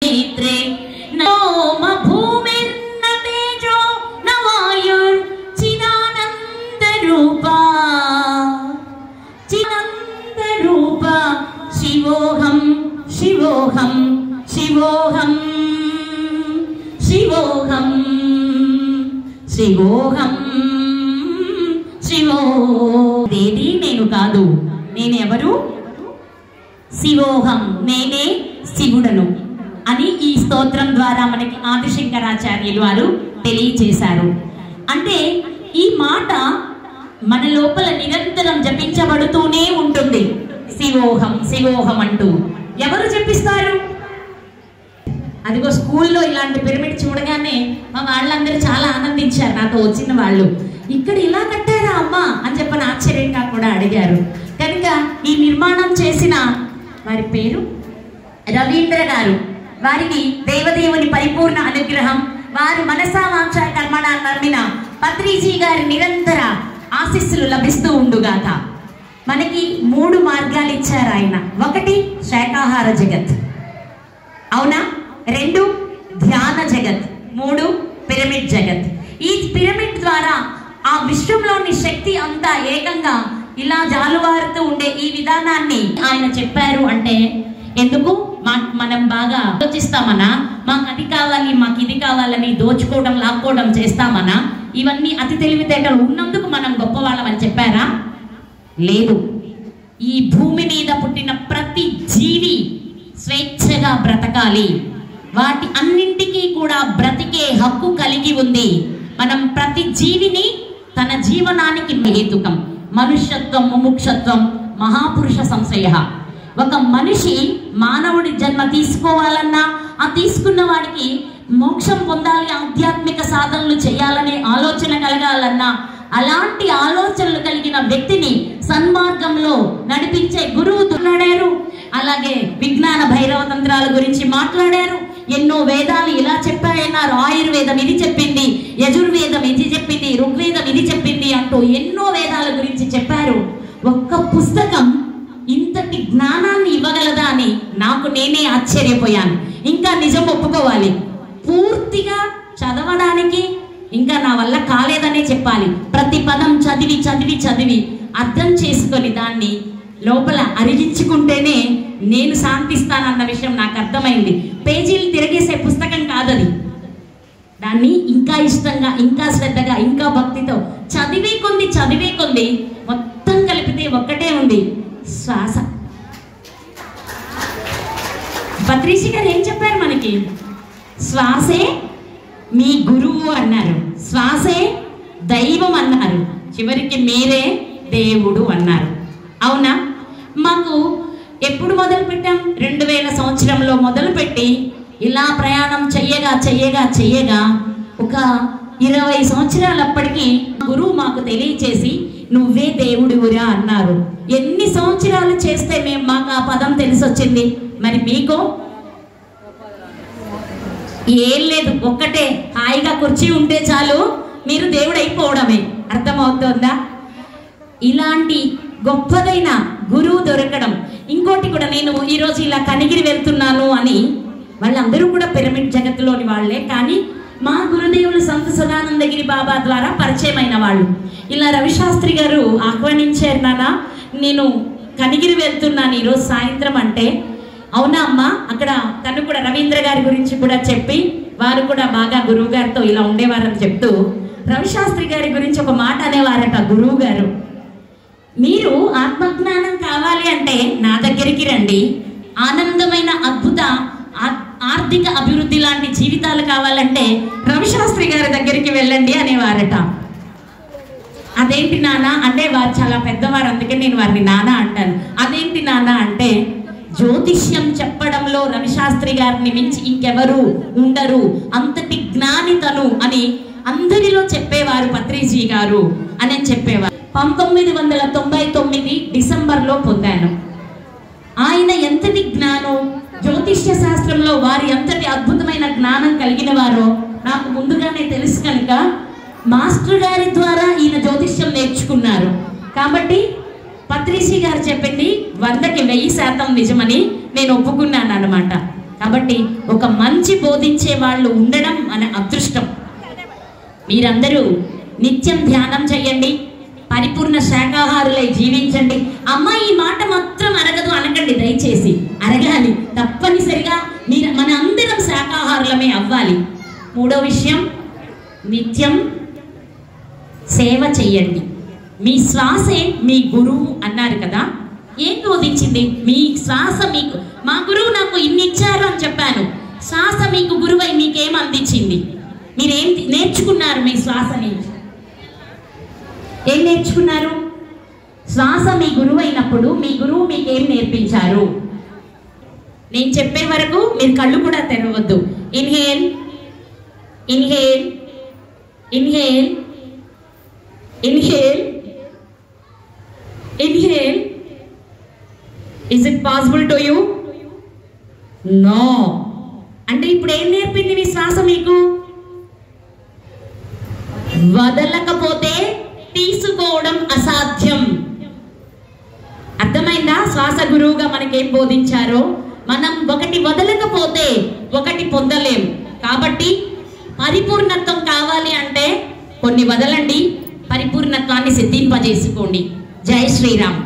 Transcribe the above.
नेत्रे नोम भूमिर्न तेजो न वायुर् चिदानंद रूपा शिवोहम शिवोहम शिवोहम शिवोहम शिवोहम शिवो देदी नेनु कादु नेने एवरु शिवोहम नेने शिवुडनु అని ఈ స్తోత్రం ద్వారా మనకి ఆదిశంకరాచార్యులు వారు తెలియజేశారు. అంటే ఈ మాట మన లోపల నిరంతరం జపించబడుతూనే ఉంటుంది. శివోహం శివోహం అంటూ ఎవరు జపిస్తారు? అదిగో స్కూల్లో ఇలాంటి పిరమిడ్ చూడగానే మా వాళ్ళందరూ చాలా ఆనందించారు. నాతో వచ్చిన వాళ్ళు ఇక్కడ ఇలా కట్టారా అమ్మా అని చెప్పని ఆశ్చర్యంగా కూడా అడిగారు. కనుక ఈ నిర్మాణం చేసిన వారి పేరు రవీంద్ర గారు. వారికి దేవదేవుని పరిపూర్ణ అనుగ్రహం, వారు మనసా వాంఛా కర్మణ నమ్మిన పత్రిజీ గారి నిరంతర ఆశీస్సులు లభిస్తూ ఉండుగాక. మనకి 3 మార్గాలు ఇచ్చారు ఆయన. 1 శాకాహార జగత్, అవునా? 2 ధ్యాన జగత్, 3 పిరమిడ్ జగత్. ఈ పిరమిడ్ ద్వారా ఆ విశ్వంలోని శక్తి అంతా ఏకంగా ఇలా జాలువారుతూ ఉండే ఈ విధానాన్ని ఆయన చెప్పారు. అంటే ఎందుకు మనం బాగా ఆలోచిస్తామనా, మాకు అది కావాలి మాకు ఇది కావాలని దోచుకోవడం లాక్కోవడం చేస్తామనా? ఇవన్నీ అతి తెలివితేటలు ఉన్నందుకు మనం గొప్పవాళ్ళమని చెప్పారా? లేదు. ఈ భూమి మీద పుట్టిన ప్రతి జీవి స్వేచ్ఛగా బ్రతకాలి, వాటి అన్నింటికీ కూడా బ్రతికే హక్కు కలిగి ఉంది. మనం ప్రతి జీవిని తన జీవనానికి హేతుకం. మనుష్యత్వం ముముక్షత్వం మహాపురుష సంశయ. ఒక మనిషి మానవుడి జన్మ తీసుకోవాలన్నా, ఆ తీసుకున్న వాడికి మోక్షం పొందాలి, ఆధ్యాత్మిక సాధనలు చేయాలనే ఆలోచన కలగాలన్నా, అలాంటి ఆలోచనలు కలిగిన వ్యక్తిని సన్మార్గంలో నడిపించే గురువు మాట్లాడారు. అలాగే విజ్ఞాన భైరవ తంత్రాల గురించి మాట్లాడారు. ఎన్నో వేదాలు ఇలా చెప్పాయన్నారు. ఆయుర్వేదం ఇది చెప్పింది, యజుర్వేదం ఇది చెప్పింది, ఋగ్వేదం ఇది చెప్పింది అంటూ ఎన్నో వేదాల గురించి చెప్పారు. ఒక్క పుస్తకం ఇంతటి జ్ఞానాన్ని ఇవ్వగలదా అని నాకు నేనే ఆశ్చర్యపోయాను. ఇంకా నిజం ఒప్పుకోవాలి, పూర్తిగా చదవడానికి ఇంకా నా వల్ల కాలేదనే చెప్పాలి. ప్రతి పదం చదివి చదివి చదివి అర్థం చేసుకొని దాన్ని లోపల అరిగించుకుంటేనే నేను శాంతిస్తానన్న విషయం నాకు అర్థమైంది. పేజీలు తిరిగేసే పుస్తకం కాదది. దాన్ని ఇంకా ఇష్టంగా, ఇంకా శ్రద్ధగా, ఇంకా భక్తితో చదివే కొంది మొత్తం కలిపితే ఒక్కటే ఉంది, శ్వాస. పత్రిజీ గారు ఏం చెప్పారు మనకి? శ్వాసే మీ గురువు అన్నారు, శ్వాసే దైవం అన్నారు, చివరికి మీరే దేవుడు అన్నారు. అవునా? మాకు ఎప్పుడు మొదలు పెట్టాం? 2000 సంవత్సరంలో మొదలుపెట్టి ఇలా ప్రయాణం చెయ్యగా ఒక 20 సంవత్సరాలప్పటికీ గురువు మాకు తెలియచేసి నువ్వే దేవుడివురా అన్నారు. ఎన్ని సంవత్సరాలు చేస్తే మాకు ఆ పదం తెలిసొచ్చింది? మరి మీకు ఏం లేదు, ఒక్కటే హాయిగా కుర్చీ ఉంటే చాలు మీరు దేవుడు అయిపోవడమే. అర్థమవుతుందా? ఇలాంటి గొప్పదైన గురువు దొరకడం. ఇంకోటి కూడా, నేను ఈరోజు ఇలా కనిగిరి వెళ్తున్నాను అని, వాళ్ళందరూ కూడా పిరమిడ్ జగత్తులోని వాళ్ళే, కానీ మా గురుదేవులు సంత సదానందగిరి బాబా ద్వారా పరిచయమైన వాళ్ళు. ఇలా రవిశాస్త్రి గారు ఆహ్వానించారు, నాన్న నేను కనిగిరి వెళ్తున్నాను ఈరోజు సాయంత్రం అంటే, అవునా అమ్మా? అక్కడ తను కూడా రవీంద్ర గారి గురించి కూడా చెప్పి, వారు కూడా బాగా గురువు గారితో ఇలా ఉండేవారని చెప్తూ రవిశాస్త్రి గారి గురించి ఒక మాట అనేవారట గురువు గారు, మీరు ఆత్మజ్ఞానం కావాలి అంటే నా దగ్గరికి రండి, ఆనందమైన అద్భుత ఆర్థిక అభివృద్ధి లాంటి జీవితాలు కావాలంటే రవిశాస్త్రి గారి దగ్గరికి వెళ్ళండి అనేవారట. అదేంటి నాన్న అంటే, వారు చాలా పెద్దవారు, అందుకే నేను వారిని నాన్న అంటాను. అదేంటి నాన్న అంటే, జ్యోతిష్యం చెప్పడంలో రవిశాస్త్రి గారిని మించి ఇంకెవరు ఉండరు, అంతటి జ్ఞాని తను అని అందరిలో చెప్పేవారు పత్రిజీ గారు అని చెప్పేవారు. 1999 డిసెంబర్లో పొందాను. ఆయన ఎంతటి జ్ఞానం, జ్యోతిష్య శాస్త్రంలో వారి ఎంతటి అద్భుతమైన జ్ఞానం కలిగిన వారో నాకు ముందుగానే తెలుసు. కనుక మాస్టర్ గారి ద్వారా ఈయన జ్యోతిష్యం నేర్చుకున్నారు. కాబట్టి పత్రిజీ గారు చెప్పింది 100కి 1000% నిజమని నేను ఒప్పుకున్నాను అన్నమాట. కాబట్టి ఒక మంచి బోధించే వాళ్ళు ఉండడం మన అదృష్టం. మీరందరూ నిత్యం ధ్యానం చేయండి, పరిపూర్ణ శాకాహారులై జీవించండి. అమ్మ ఈ మాట మాత్రం అరగదు అనకండి, దయచేసి అరగాలి తప్పనిసరిగా. మన అందరం శాకాహారులమే అవ్వాలి. మూడో విషయం, నిత్యం సేవ చెయ్యండి. మీ శ్వాసే మీ గురువు అన్నారు కదా, ఏం బోధించింది? మీ శ్వాస మీకు, మా గురువు నాకు ఇన్ని ఇచ్చారు అని చెప్పాను. శ్వాస మీకు గురువై మీకేం అందించింది? మీరేం నేర్చుకున్నారు మీ శ్వాస నుంచి? ఏం నేర్చుకున్నారు? శ్వాస మీ గురువు అయినప్పుడు మీ గురువు మీకేం నేర్పించారు? నేను చెప్పే వరకు మీరు కళ్ళు కూడా తెరవద్దు. Inhale, inhale, inhale, inhale, inhale. Is it possible to you? No. అంటే ఇప్పుడు ఏం నేర్పింది మీ శ్వాస మీకు? వదలకపోతే తీసుకోవడం అసాధ్యం. అర్థమైందా? శ్వాస గురువుగా మనకేం బోధించారో, మనం ఒకటి వదలకపోతే ఒకటి పొందలేం. కాబట్టి పరిపూర్ణత్వం కావాలి అంటే కొన్ని వదలండి, పరిపూర్ణత్వాన్ని సిద్ధింపజేసుకోండి. జై శ్రీరామ్.